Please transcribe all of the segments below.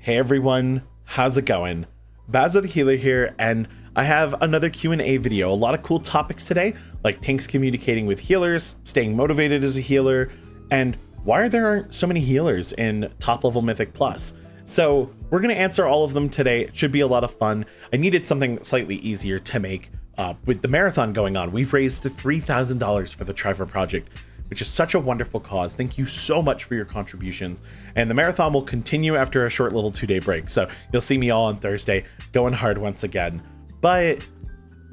Hey everyone, how's it going? BwbB9HUZ the Healer here, and I have another Q&A video. A lot of cool topics today, like tanks communicating with healers, staying motivated as a healer, and why there aren't so many healers in top level Mythic Plus. So we're going to answer all of them today. It should be a lot of fun. I needed something slightly easier to make with the marathon going on. We've raised $3,000 for the Trevor Project, which is such a wonderful cause. Thank you so much for your contributions. And the marathon will continue after a short little 2-day break. So you'll see me all on Thursday going hard once again. But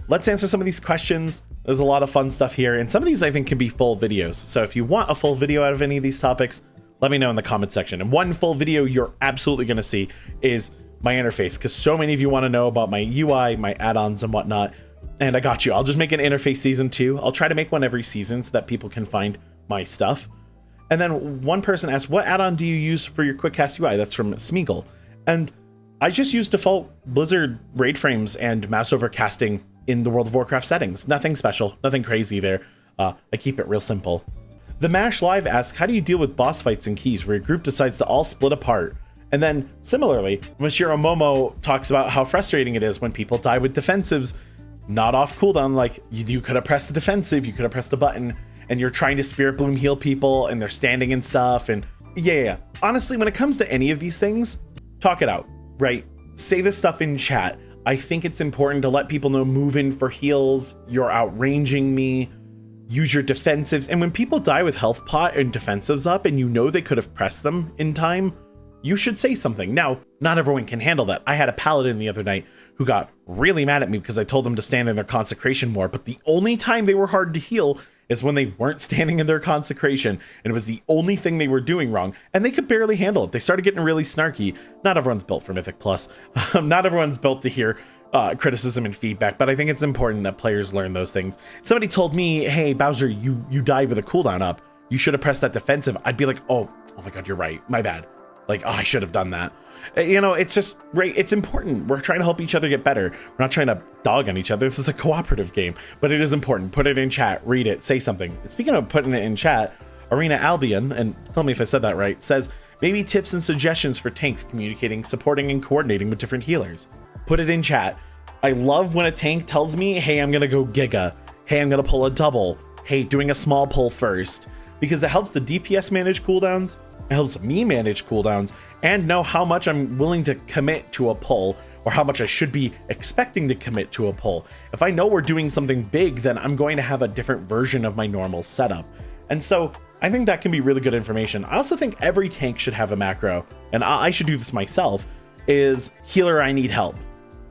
let's answer some of these questions. There's a lot of fun stuff here. And some of these I think can be full videos. So if you want a full video out of any of these topics, let me know in the comment section. And one full video you're absolutely gonna see is my interface, because so many of you wanna know about my UI, my add-ons and whatnot. And I got you. I'll just make an interface season 2. I'll try to make one every season so that people can find my stuff. And then one person asked, what add-on do you use for your quick cast UI? That's from Smeagol. And I just use default Blizzard raid frames and Mouseover casting in the World of Warcraft settings. Nothing special, nothing crazy there. I keep it real simple. The Mash Live asks, how do you deal with boss fights and keys where your group decides to all split apart? And then similarly, Monsieur Momo talks about how frustrating it is when people die with defensives not off cooldown. Like you could have pressed the defensive, you could have pressed the button, and you're trying to Spirit Bloom heal people and they're standing and stuff. And yeah. Honestly, when it comes to any of these things, talk it out, right? Say this stuff in chat. I think it's important to let people know, move in for heals, you're outranging me, use your defensives. And when people die with health pot and defensives up and you know they could have pressed them in time, you should say something. Now, not everyone can handle that. I had a paladin the other night who got really mad at me because I told them to stand in their consecration more, but the only time they were hard to heal is when they weren't standing in their consecration, and it was the only thing they were doing wrong, and they could barely handle it. They started getting really snarky. Not everyone's built for Mythic Plus. Not everyone's built to hear criticism and feedback, but I think it's important that players learn those things. Somebody told me, hey, Bowser, you died with a cooldown up. You should have pressed that defensive. I'd be like, oh my God, you're right. My bad. Like, oh, I should have done that. You know, it's just right. It's important. We're trying to help each other get better. We're not trying to dog on each other. This is a cooperative game, but it is important. Put it in chat, read it, say something. And speaking of putting it in chat, Arena Albion, and tell me if I said that right, says maybe tips and suggestions for tanks communicating, supporting, and coordinating with different healers. Put it in chat. I love when a tank tells me, hey, I'm going to go Giga. Hey, I'm going to pull a double. Hey, doing a small pull first, because it helps the DPS manage cooldowns. It helps me manage cooldowns and know how much I'm willing to commit to a pull, or how much I should be expecting to commit to a pull. If I know we're doing something big, then I'm going to have a different version of my normal setup. And so I think that can be really good information. I also think every tank should have a macro, and I should do this myself, is healer, I need help.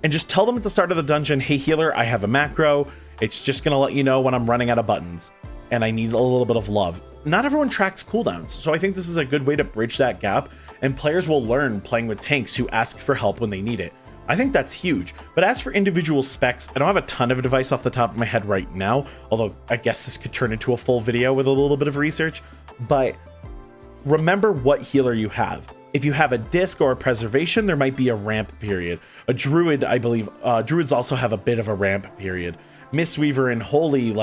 And just tell them at the start of the dungeon, hey healer, I have a macro. It's just gonna let you know when I'm running out of buttons and I need a little bit of love. Not everyone tracks cooldowns, so I think this is a good way to bridge that gap, and players will learn playing with tanks who ask for help when they need it. I think that's huge. But as for individual specs, I don't have a ton of advice off the top of my head right now, although I guess this could turn into a full video with a little bit of research. But remember what healer you have. If you have a disc or a preservation, there might be a ramp period. A druid, I believe, druids also have a bit of a ramp period. Mistweaver and Holy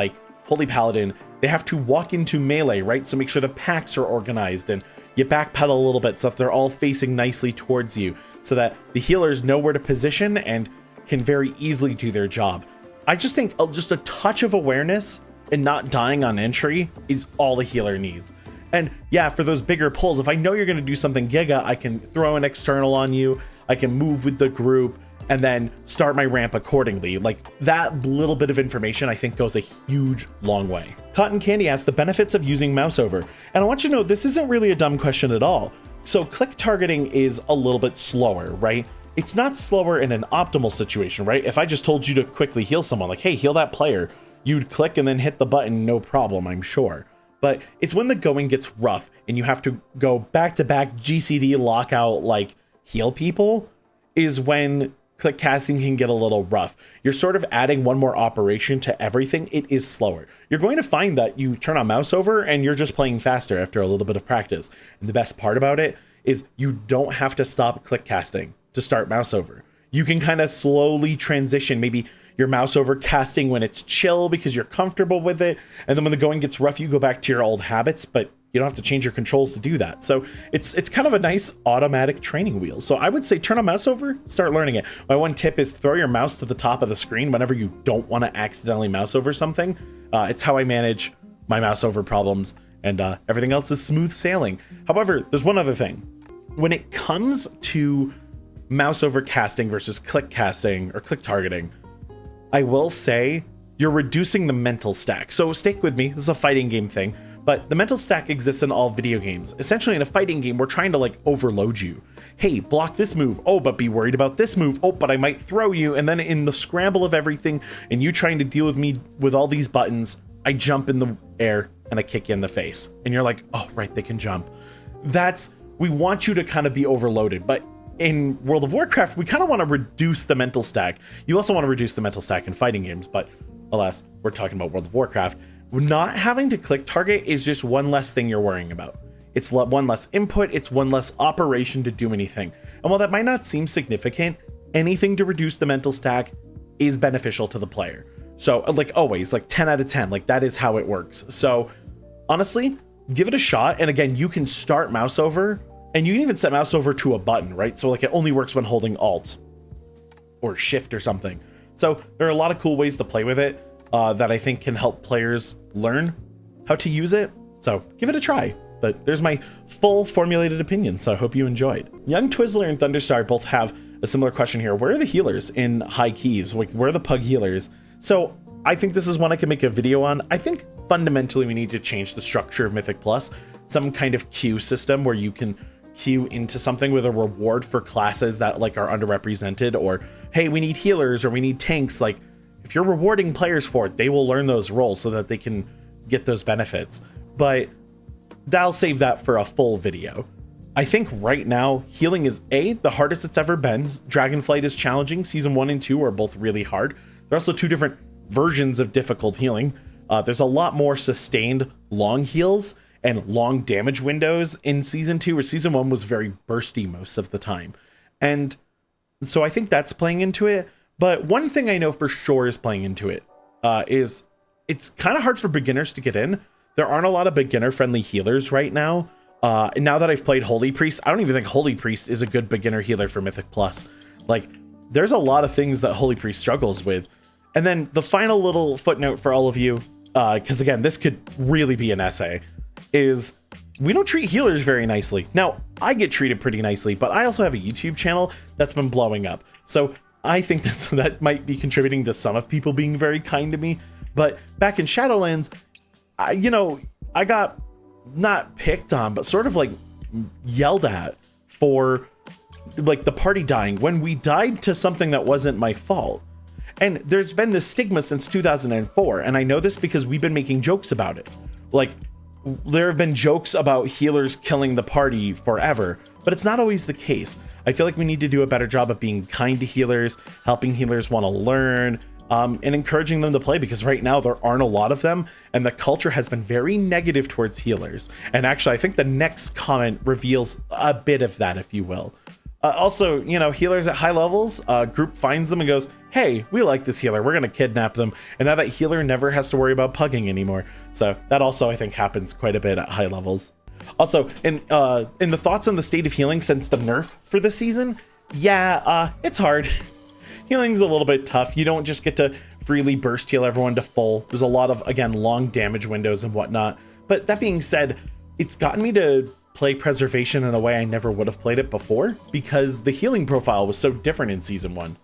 Paladin, they have to walk into melee, right? So make sure the packs are organized and you backpedal a little bit so that they're all facing nicely towards you, so that the healers know where to position and can very easily do their job. I just think just a touch of awareness and not dying on entry is all a healer needs. And yeah, for those bigger pulls, if I know you're going to do something giga, I can throw an external on you, I can move with the group, and then start my ramp accordingly. Like, that little bit of information I think goes a huge long way. Cotton Candy asks the benefits of using Mouseover. And I want you to know this isn't really a dumb question at all. So click targeting is a little bit slower, right? It's not slower in an optimal situation, right? If I just told you to quickly heal someone, like, hey, heal that player, you'd click and then hit the button, no problem, I'm sure. But it's when the going gets rough and you have to go back-to-back GCD lockout, like, heal people, is when click casting can get a little rough. You're sort of adding one more operation to everything. It is slower. You're going to find that you turn on Mouseover and you're just playing faster after a little bit of practice. And the best part about it is you don't have to stop click casting to start Mouseover. You can kind of slowly transition. Maybe your Mouseover casting when it's chill because you're comfortable with it, and then when the going gets rough, you go back to your old habits. But You don't have to change your controls to do that. So it's kind of a nice automatic training wheel. So I would say turn a mouse over, start learning it. My one tip is throw your mouse to the top of the screen whenever you don't want to accidentally mouse over something. It's how I manage my mouse over problems, and everything else is smooth sailing. However, there's one other thing. When it comes to mouse over casting versus click casting or click targeting, I will say you're reducing the mental stack. So stick with me, this is a fighting game thing, but the mental stack exists in all video games. Essentially in a fighting game, we're trying to like overload you. Hey, block this move. Oh, but be worried about this move. Oh, but I might throw you. And then in the scramble of everything and you trying to deal with me with all these buttons, I jump in the air and I kick you in the face. And you're like, oh, right, they can jump. We want you to kind of be overloaded. But in World of Warcraft, we kind of want to reduce the mental stack. You also want to reduce the mental stack in fighting games, but alas, we're talking about World of Warcraft. Not having to click target is just one less thing you're worrying about. It's one less input, it's one less operation to do anything. And while that might not seem significant, anything to reduce the mental stack is beneficial to the player. So like always, like 10 out of 10, like that is how it works. So honestly, give it a shot. And again, you can start mouse over, and you can even set mouse over to a button, right? So like it only works when holding Alt or Shift or something. So there are a lot of cool ways to play with it that I think can help players learn how to use it. So give it a try. But there's my full formulated opinion, so I hope you enjoyed. Young Twizzler and Thunderstar both have a similar question here. Where are the healers in high keys? Like, where are the pug healers? So I think this is one I can make a video on. I think fundamentally we need to change the structure of Mythic Plus. Some kind of queue system where you can queue into something with a reward for classes that like are underrepresented, or hey, we need healers or we need tanks. Like if you're rewarding players for it, they will learn those roles so that they can get those benefits. But I'll save that for a full video. I think right now healing is the hardest it's ever been. Dragonflight is challenging. Season 1 and 2 are both really hard. There are also two different versions of difficult healing. There's a lot more sustained long heals and long damage windows in season 2, where season 1 was very bursty most of the time. And so I think that's playing into it. But one thing I know for sure is playing into it is it's kind of hard for beginners to get in. There aren't a lot of beginner-friendly healers right now. Now that I've played Holy Priest, I don't even think Holy Priest is a good beginner healer for Mythic Plus. Like, there's a lot of things that Holy Priest struggles with. And then the final little footnote for all of you, because again, this could really be an essay, is we don't treat healers very nicely. Now, I get treated pretty nicely, but I also have a YouTube channel that's been blowing up. So I think that might be contributing to some of people being very kind to me. But back in Shadowlands, I got not picked on, but sort of like yelled at for like the party dying when we died to something that wasn't my fault. And there's been this stigma since 2004. And I know this because we've been making jokes about it. Like there have been jokes about healers killing the party forever, but it's not always the case. I feel like we need to do a better job of being kind to healers, helping healers want to learn, and encouraging them to play, because right now there aren't a lot of them and the culture has been very negative towards healers. And actually, I think the next comment reveals a bit of that, if you will. Also, healers at high levels, group finds them and goes, hey, we like this healer, we're going to kidnap them. And now that healer never has to worry about pugging anymore. So that also, I think, happens quite a bit at high levels. Also, in the thoughts on the state of healing since the nerf for this season, it's hard. Healing's a little bit tough. You don't just get to freely burst heal everyone to full. There's a lot of, again, long damage windows and whatnot. But that being said, it's gotten me to play Preservation in a way I never would have played it before, because the healing profile was so different in season 1.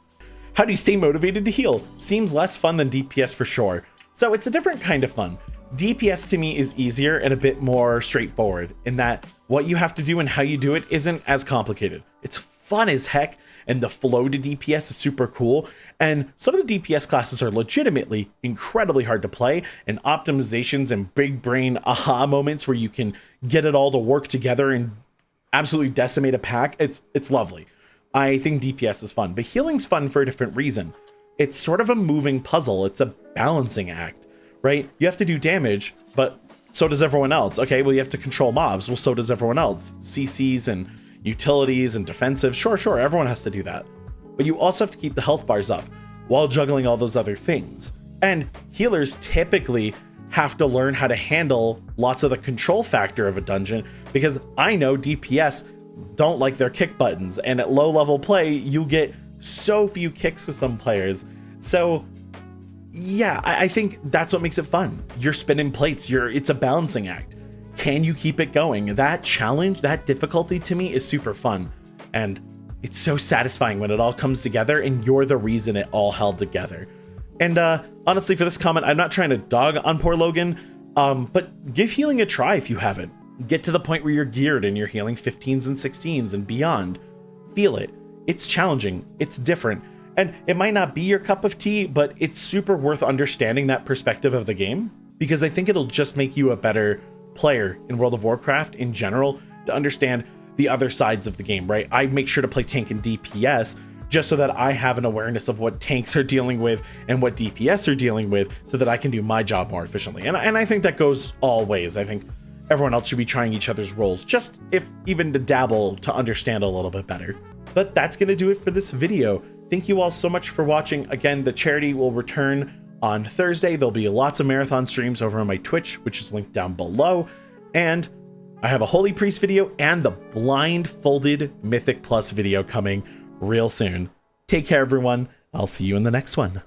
How do you stay motivated to heal? Seems less fun than DPS for sure. So it's a different kind of fun. DPS to me is easier and a bit more straightforward in that what you have to do and how you do it isn't as complicated. It's fun as heck, and the flow to DPS is super cool. And some of the DPS classes are legitimately incredibly hard to play, and optimizations and big brain aha moments where you can get it all to work together and absolutely decimate a pack. It's lovely. I think DPS is fun, but healing's fun for a different reason. It's sort of a moving puzzle. It's a balancing act, right? You have to do damage, but so does everyone else. Okay, well, you have to control mobs. Well, so does everyone else. CCs and utilities and defensive. Sure, everyone has to do that. But you also have to keep the health bars up while juggling all those other things. And healers typically have to learn how to handle lots of the control factor of a dungeon, because I know DPS don't like their kick buttons, and at low level play you get so few kicks with some players. So yeah, I think that's what makes it fun. You're spinning plates, it's a balancing act. Can you keep it going? That challenge, that difficulty to me is super fun, and it's so satisfying when it all comes together and you're the reason it all held together. And honestly, for this comment, I'm not trying to dog on poor Logan, but give healing a try if you haven't. Get to the point where you're geared and you're healing 15s and 16s and beyond. Feel it. It's challenging. It's different. And it might not be your cup of tea, but it's super worth understanding that perspective of the game, because I think it'll just make you a better player in World of Warcraft in general, to understand the other sides of the game, right? I make sure to play tank and DPS just so that I have an awareness of what tanks are dealing with and what DPS are dealing with, so that I can do my job more efficiently. And I think that goes all ways. I think everyone else should be trying each other's roles, just if even to dabble, to understand a little bit better. But that's going to do it for this video. Thank you all so much for watching. Again, the charity will return on Thursday. There'll be lots of marathon streams over on my Twitch, which is linked down below. And I have a Holy Priest video and the Blindfolded Mythic Plus video coming real soon. Take care, everyone. I'll see you in the next one.